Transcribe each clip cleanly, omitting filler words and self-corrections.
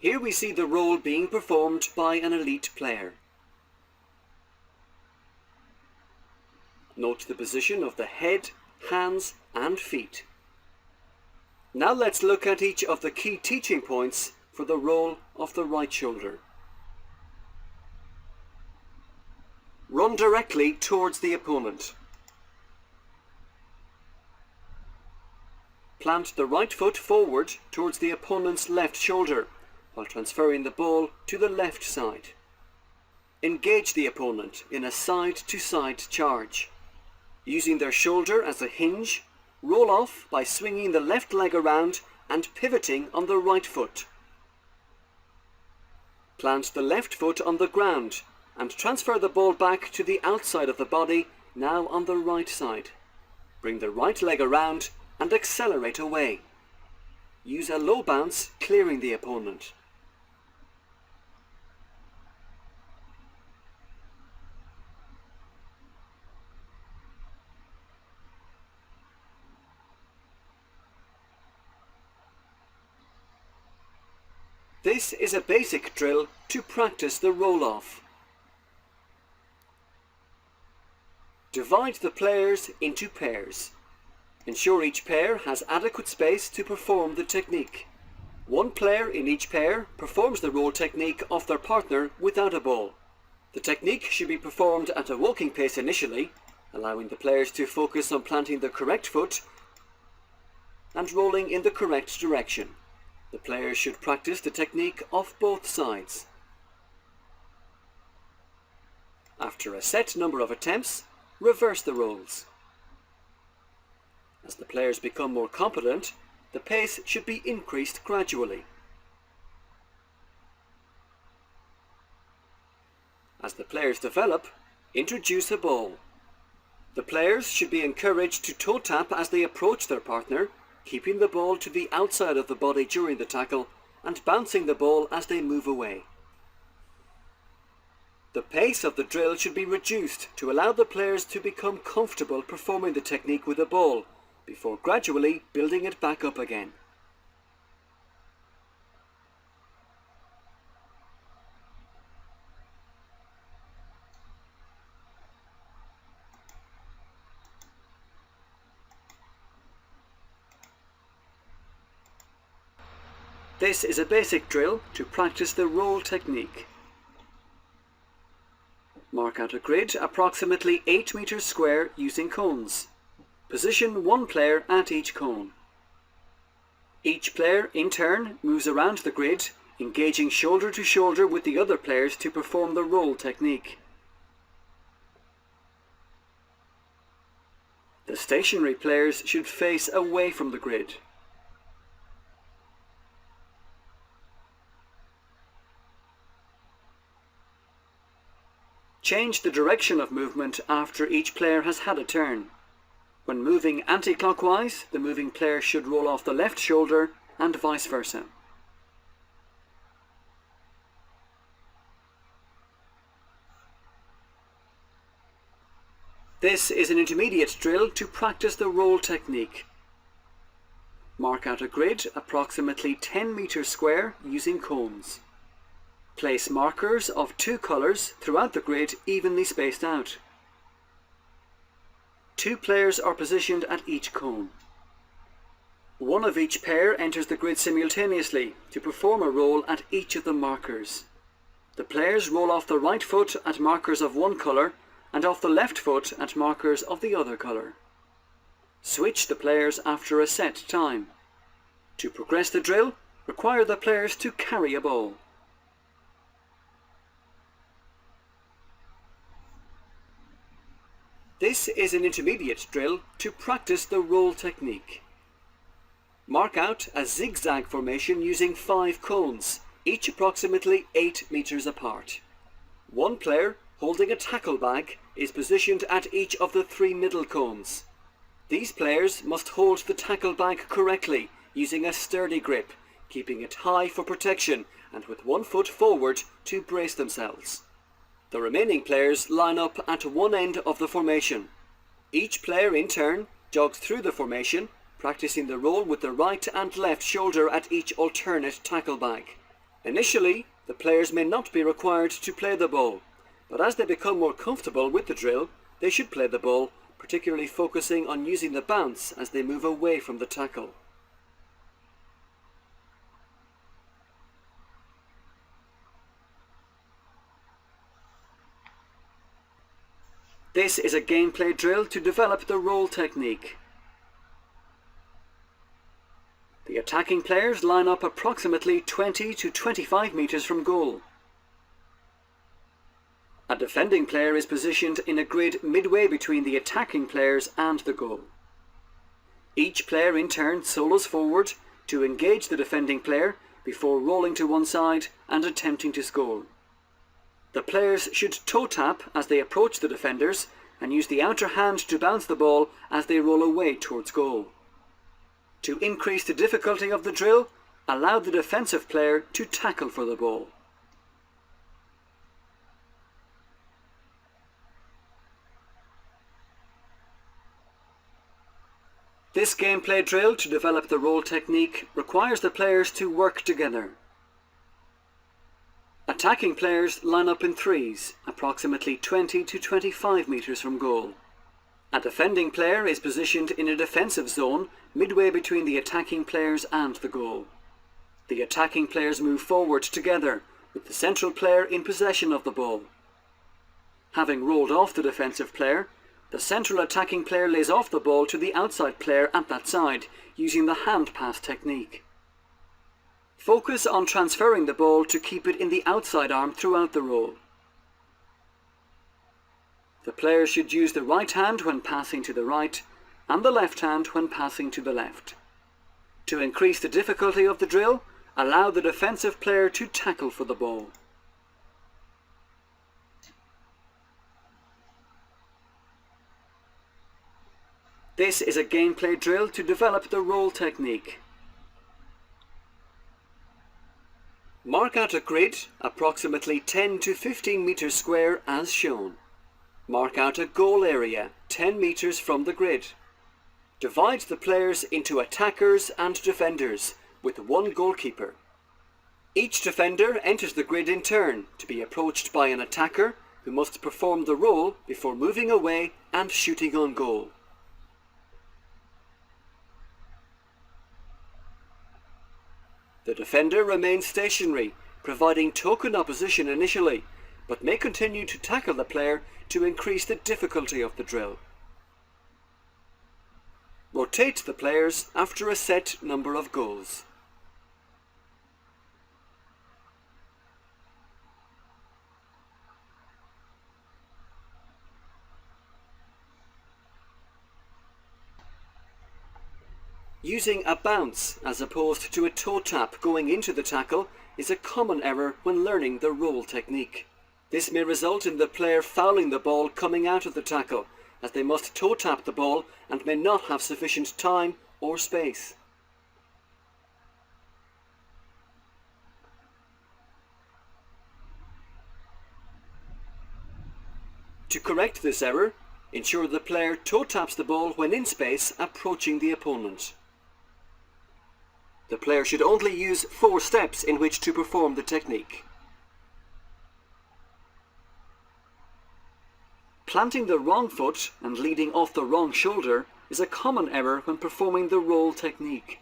Here we see the role being performed by an elite player. Note the position of the head, hands and feet. Now let's look at each of the key teaching points for the role of the right shoulder. Run directly towards the opponent. Plant the right foot forward towards the opponent's left shoulder while transferring the ball to the left side. Engage the opponent in a side-to-side charge. Using their shoulder as a hinge, roll off by swinging the left leg around and pivoting on the right foot. Plant the left foot on the ground and transfer the ball back to the outside of the body, now on the right side. Bring the right leg around and accelerate away. Use a low bounce, clearing the opponent. This is a basic drill to practice the roll-off. Divide the players into pairs. Ensure each pair has adequate space to perform the technique. One player in each pair performs the roll technique of their partner without a ball. The technique should be performed at a walking pace initially, allowing the players to focus on planting the correct foot and rolling in the correct direction. The players should practice the technique off both sides. After a set number of attempts, reverse the rolls. As the players become more competent, the pace should be increased gradually. As the players develop, introduce a ball. The players should be encouraged to toe tap as they approach their partner, keeping the ball to the outside of the body during the tackle and bouncing the ball as they move away. The pace of the drill should be reduced to allow the players to become comfortable performing the technique with the ball, before gradually building it back up again. This is a basic drill to practice the roll technique. Mark out a grid approximately 8 meters square using cones. Position one player at each cone. Each player in turn moves around the grid, engaging shoulder to shoulder with the other players to perform the roll technique. The stationary players should face away from the grid. Change the direction of movement after each player has had a turn. When moving anti-clockwise, the moving player should roll off the left shoulder and vice versa. This is an intermediate drill to practice the roll technique. Mark out a grid approximately 10 meters square using cones. Place markers of 2 colours throughout the grid evenly spaced out. 2 players are positioned at each cone. One of each pair enters the grid simultaneously to perform a roll at each of the markers. The players roll off the right foot at markers of one colour and off the left foot at markers of the other colour. Switch the players after a set time. To progress the drill, require the players to carry a ball. This is an intermediate drill to practice the roll technique. Mark out a zigzag formation using 5 cones, each approximately 8 meters apart. One player, holding a tackle bag, is positioned at each of the 3 middle cones. These players must hold the tackle bag correctly, using a sturdy grip, keeping it high for protection and with one foot forward to brace themselves. The remaining players line up at one end of the formation. Each player in turn jogs through the formation, practicing the roll with the right and left shoulder at each alternate tackle bag. Initially, the players may not be required to play the ball, but as they become more comfortable with the drill, they should play the ball, particularly focusing on using the bounce as they move away from the tackle. This is a gameplay drill to develop the roll technique. The attacking players line up approximately 20 to 25 meters from goal. A defending player is positioned in a grid midway between the attacking players and the goal. Each player in turn solos forward to engage the defending player before rolling to one side and attempting to score. The players should toe tap as they approach the defenders and use the outer hand to bounce the ball as they roll away towards goal. To increase the difficulty of the drill, allow the defensive player to tackle for the ball. This gameplay drill to develop the roll technique requires the players to work together. Attacking players line up in threes, approximately 20 to 25 meters from goal. A defending player is positioned in a defensive zone midway between the attacking players and the goal. The attacking players move forward together, with the central player in possession of the ball. Having rolled off the defensive player, the central attacking player lays off the ball to the outside player at that side, using the hand pass technique. Focus on transferring the ball to keep it in the outside arm throughout the roll. The player should use the right hand when passing to the right, and the left hand when passing to the left. To increase the difficulty of the drill, allow the defensive player to tackle for the ball. This is a gameplay drill to develop the roll technique. Mark out a grid approximately 10 to 15 meters square as shown. Mark out a goal area 10 meters from the grid. Divide the players into attackers and defenders with one goalkeeper. Each defender enters the grid in turn to be approached by an attacker who must perform the roll before moving away and shooting on goal. The defender remains stationary, providing token opposition initially, but may continue to tackle the player to increase the difficulty of the drill. Rotate the players after a set number of goals. Using a bounce as opposed to a toe tap going into the tackle is a common error when learning the roll technique. This may result in the player fouling the ball coming out of the tackle, as they must toe tap the ball and may not have sufficient time or space. To correct this error, ensure the player toe taps the ball when in space approaching the opponent. The player should only use 4 steps in which to perform the technique. Planting the wrong foot and leading off the wrong shoulder is a common error when performing the roll technique.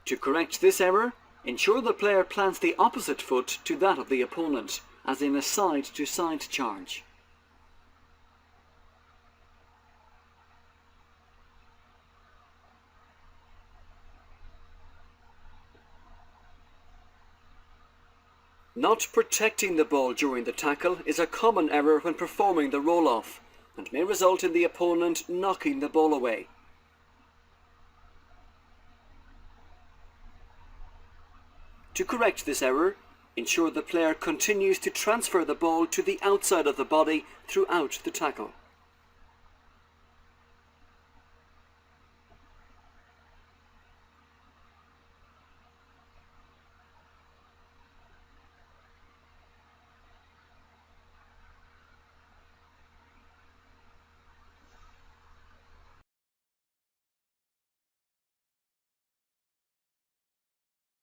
To correct this error, ensure the player plants the opposite foot to that of the opponent, as in a side-to-side charge. Not protecting the ball during the tackle is a common error when performing the roll-off, and may result in the opponent knocking the ball away. To correct this error, ensure the player continues to transfer the ball to the outside of the body throughout the tackle.